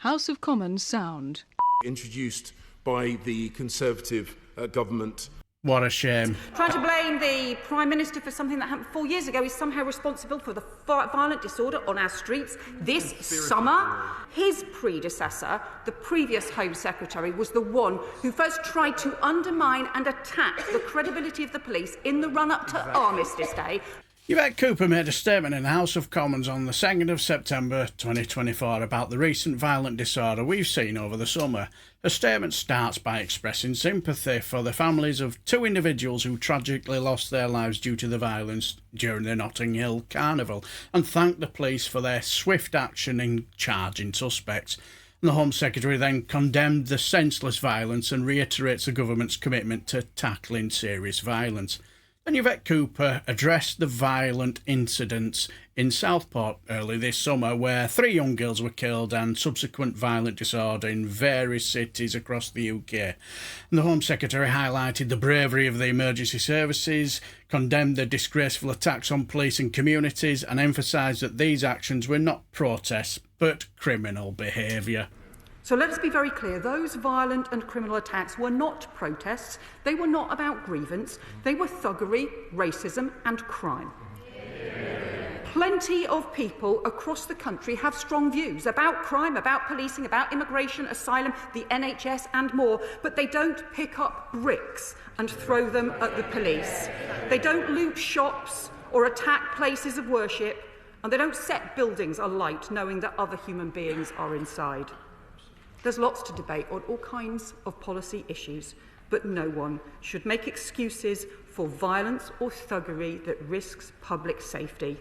House of Commons sound. Introduced by the Conservative government. What a shame. Trying to blame the Prime Minister for something that happened 4 years ago is somehow responsible for the violent disorder on our streets this summer. His predecessor, the previous Home Secretary, was the one who first tried to undermine and attack the credibility of the police in the run-up to Armistice Day. Yvette Cooper made a statement in the House of Commons on the 2nd of September 2024 about the recent violent disorder we've seen over the summer. Her statement starts by expressing sympathy for the families of two individuals who tragically lost their lives due to the violence during the Notting Hill Carnival, and thanked the police for their swift action in charging suspects. The Home Secretary then condemned the senseless violence and reiterates the government's commitment to tackling serious violence. And Yvette Cooper addressed the violent incidents in Southport early this summer, where 3 young girls were killed, and subsequent violent disorder in various cities across the UK. And the Home Secretary highlighted the bravery of the emergency services, condemned the disgraceful attacks on police and communities, and emphasised that these actions were not protests but criminal behaviour. So let us be very clear, those violent and criminal attacks were not protests, they were not about grievance, they were thuggery, racism and crime. Plenty of people across the country have strong views about crime, about policing, about immigration, asylum, the NHS and more, but they don't pick up bricks and throw them at the police. They don't loot shops or attack places of worship, and they don't set buildings alight knowing that other human beings are inside. There's lots to debate on all kinds of policy issues, but no one should make excuses for violence or thuggery that risks public safety.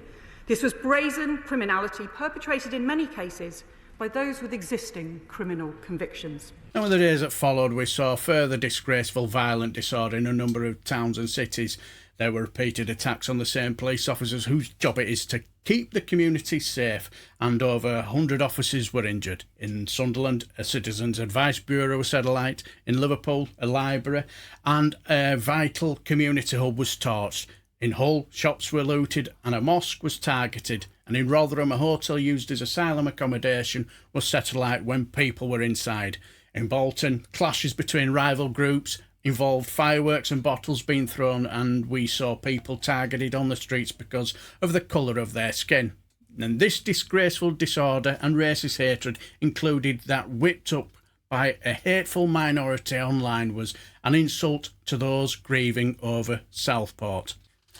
This was brazen criminality perpetrated in many cases by those with existing criminal convictions. And in the days that followed, we saw further disgraceful violent disorder in a number of towns and cities. There were repeated attacks on the same police officers whose job it is to keep the community safe, and over 100 officers were injured. In Sunderland, a Citizens Advice Bureau was set alight. In Liverpool, a library and a vital community hub was torched. In Hull, shops were looted and a mosque was targeted. And in Rotherham, a hotel used as asylum accommodation was set alight when people were inside. In Bolton, clashes between rival groups involved fireworks and bottles being thrown, and we saw people targeted on the streets because of the colour of their skin. And this disgraceful disorder and racist hatred included that whipped up by a hateful minority online was an insult to those grieving over Southport.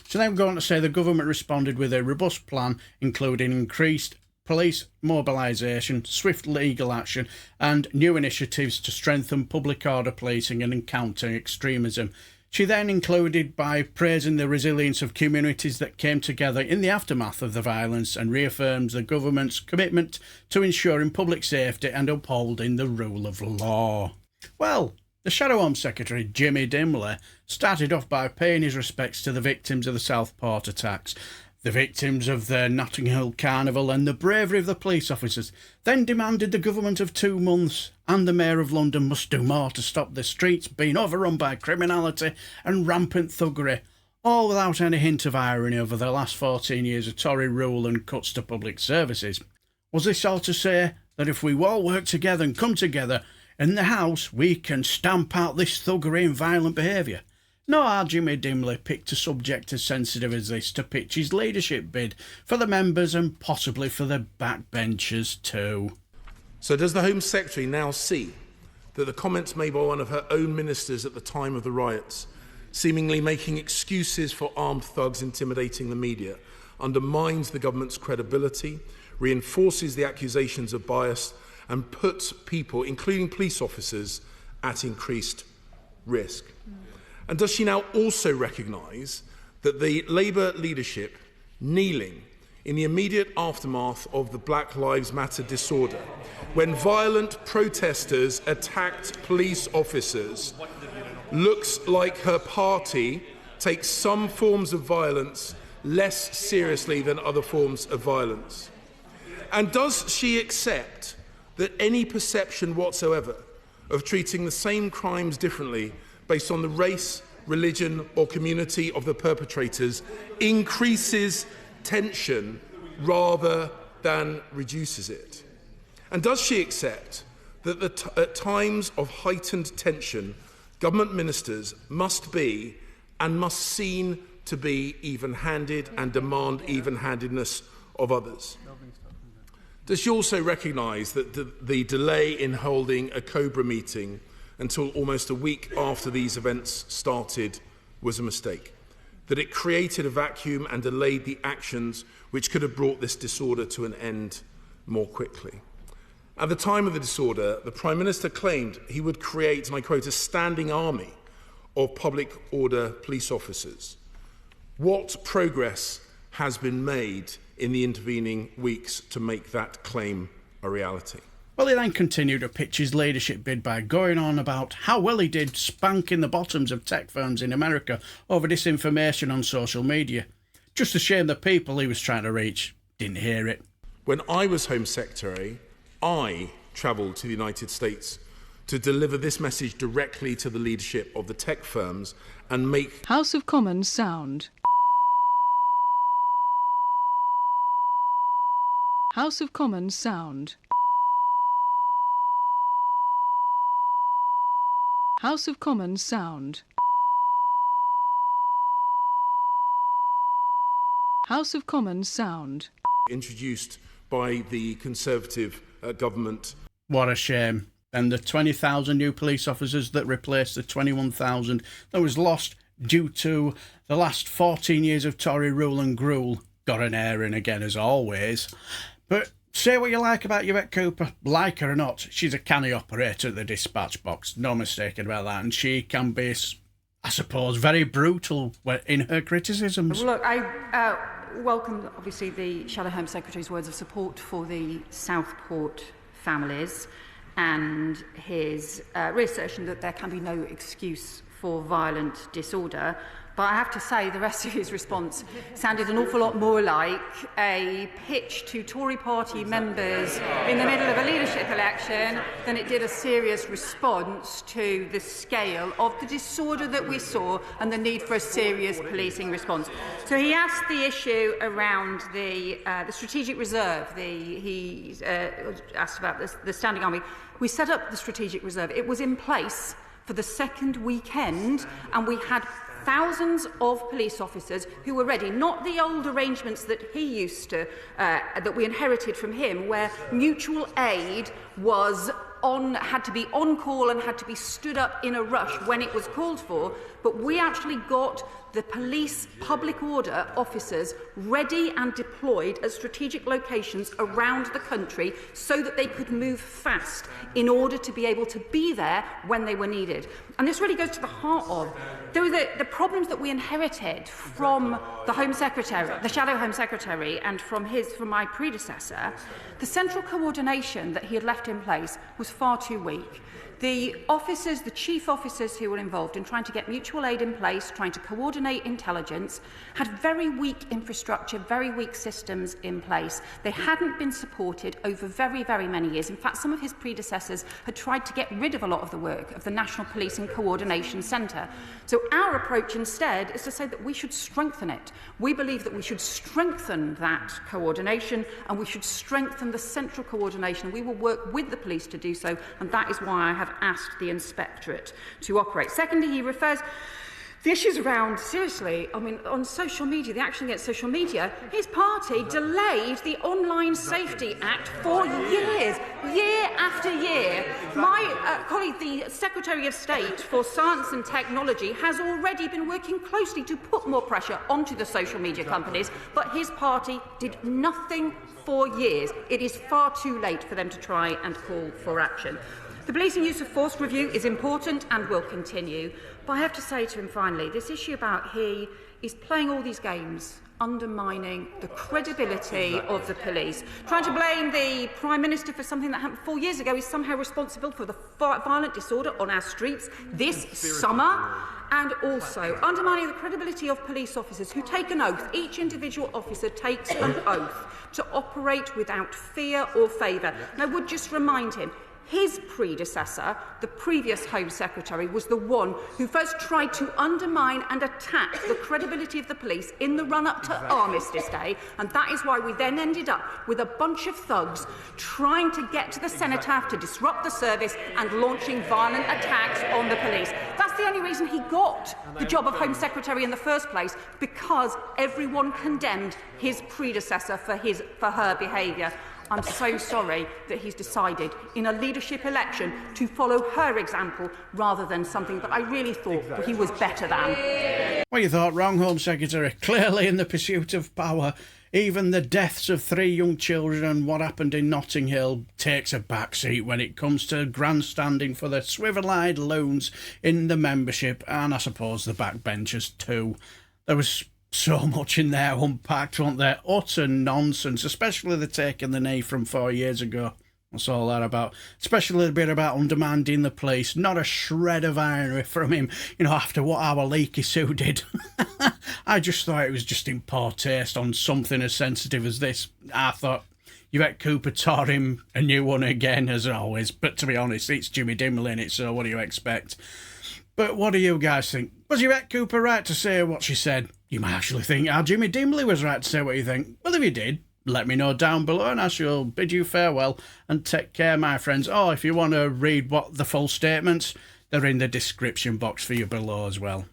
So then we're going to say the government responded with a robust plan, including increased police mobilisation, swift legal action and new initiatives to strengthen public order policing and counter extremism. She then included by praising the resilience of communities that came together in the aftermath of the violence, and reaffirms the government's commitment to ensuring public safety and upholding the rule of law. Well, the Shadow Home Secretary, Jimmy Dimley, started off by paying his respects to the victims of the Southport attacks, the victims of the Notting Hill Carnival and the bravery of the police officers, then demanded the government of 2 months and the Mayor of London must do more to stop the streets being overrun by criminality and rampant thuggery, all without any hint of irony over the last 14 years of Tory rule and cuts to public services. Was this all to say that if we all work together and come together in the House, we can stamp out this thuggery and violent behaviour? No, our Jimmy Dimley picked a subject as sensitive as this to pitch his leadership bid for the members and possibly for the backbenchers too. So does the Home Secretary now see that the comments made by one of her own ministers at the time of the riots, seemingly making excuses for armed thugs intimidating the media, undermines the government's credibility, reinforces the accusations of bias and puts people, including police officers, at increased risk? And does she now also recognise that the Labour leadership kneeling in the immediate aftermath of the Black Lives Matter disorder, when violent protesters attacked police officers, looks like her party takes some forms of violence less seriously than other forms of violence? And does she accept that any perception whatsoever of treating the same crimes differently based on the race, religion or community of the perpetrators increases tension rather than reduces it? And does she accept that at times of heightened tension, government ministers must be and must seem to be even-handed and demand even-handedness of others? Does she also recognise that the delay in holding a COBRA meeting until almost a week after these events started was a mistake? That it created a vacuum and delayed the actions which could have brought this disorder to an end more quickly? At the time of the disorder, the Prime Minister claimed he would create, and I quote, a standing army of public order police officers. What progress has been made in the intervening weeks to make that claim a reality? Well, he then continued to pitch his leadership bid by going on about how well he did spanking the bottoms of tech firms in America over disinformation on social media. Just a shame the people he was trying to reach didn't hear it. When I was Home Secretary, I travelled to the United States to deliver this message directly to the leadership of the tech firms and make House of Commons sound. House of Commons sound. House of Commons sound. House of Commons sound. Introduced by the Conservative government. What a shame. And the 20,000 new police officers that replaced the 21,000 that was lost due to the last 14 years of Tory rule and gruel got an airing again, as always. But say what you like about Yvette Cooper, like her or not, she's a canny operator at the dispatch box, no mistake about that, and she can be, I suppose, very brutal in her criticisms. Look, I welcome, obviously, the Shadow Home Secretary's words of support for the Southport families and his reassertion that there can be no excuse for violent disorder. But I have to say, the rest of his response sounded an awful lot more like a pitch to Tory party members in the middle of a leadership election than it did a serious response to the scale of the disorder that we saw and the need for a serious policing response. So he asked the issue around the strategic reserve. He asked about the standing army. We set up the strategic reserve. It was in place for the second weekend, and we had thousands of police officers who were ready, not the old arrangements that he used to, that we inherited from him, where mutual aid was had to be on call and had to be stood up in a rush when it was called for, but we actually got the police public order officers ready and deployed at strategic locations around the country so that they could move fast in order to be able to be there when they were needed. And this really goes to the heart of the problems that we inherited from the Home Secretary, the Shadow Home Secretary, and from my predecessor. The central coordination that he had left in place was far too weak. The officers, the chief officers who were involved in trying to get mutual aid in place, trying to coordinate intelligence, had very weak infrastructure, very weak systems in place. They hadn't been supported over very, very many years. In fact, some of his predecessors had tried to get rid of a lot of the work of the National Policing Coordination Centre. So our approach instead is to say that we should strengthen it. We believe that we should strengthen that coordination and we should strengthen the central coordination. We will work with the police to do so, and that is why I have asked the Inspectorate to operate. Secondly, he refers the issues around, seriously, I mean, on social media, the action against social media. His party delayed the Online Safety Act for years, year after year. My colleague, the Secretary of State for Science and Technology, has already been working closely to put more pressure onto the social media companies, but his party did nothing for years. It is far too late for them to try and call for action. The policing use of force review is important and will continue. But I have to say to him finally, this issue about he is playing all these games, undermining the credibility of the police, trying to blame the Prime Minister for something that happened 4 years ago. He's somehow responsible for the violent disorder on our streets this summer, and also undermining the credibility of police officers who take an oath. Each individual officer takes an oath to operate without fear or favour. And I would just remind him, His predecessor, the previous Home Secretary, was the one who first tried to undermine and attack the credibility of the police in the run-up to Armistice Day, and that is why we then ended up with a bunch of thugs trying to get to the cenotaph to disrupt the service and launching violent attacks on the police. That's the only reason he got the job of Home Secretary in the first place, because everyone condemned his predecessor for her behaviour. I'm so sorry that he's decided in a leadership election to follow her example rather than something that I really thought he was better than. Well, you thought wrong, Home Secretary. Clearly in the pursuit of power, even the deaths of 3 young children and what happened in Notting Hill takes a backseat when it comes to grandstanding for the swivel-eyed loons in the membership, and I suppose the backbenchers too. There was so much in there unpacked, wasn't there? Utter nonsense, especially the taking the knee from 4 years ago. What's all that about? Especially the bit about undermining the police. Not a shred of irony from him, after what our leaky Sue did. I just thought it was just in poor taste on something as sensitive as this. I thought Yvette Cooper taught him a new one again, as always. But to be honest, it's Jimmy Dimble in it, so what do you expect? But what do you guys think? Was Yvette Cooper right to say what she said? You might actually think Jimmy Dimbley was right to say what you think. Well, if you did, let me know down below and I shall bid you farewell and take care, my friends. Oh, if you want to read what the full statements, they're in the description box for you below as well.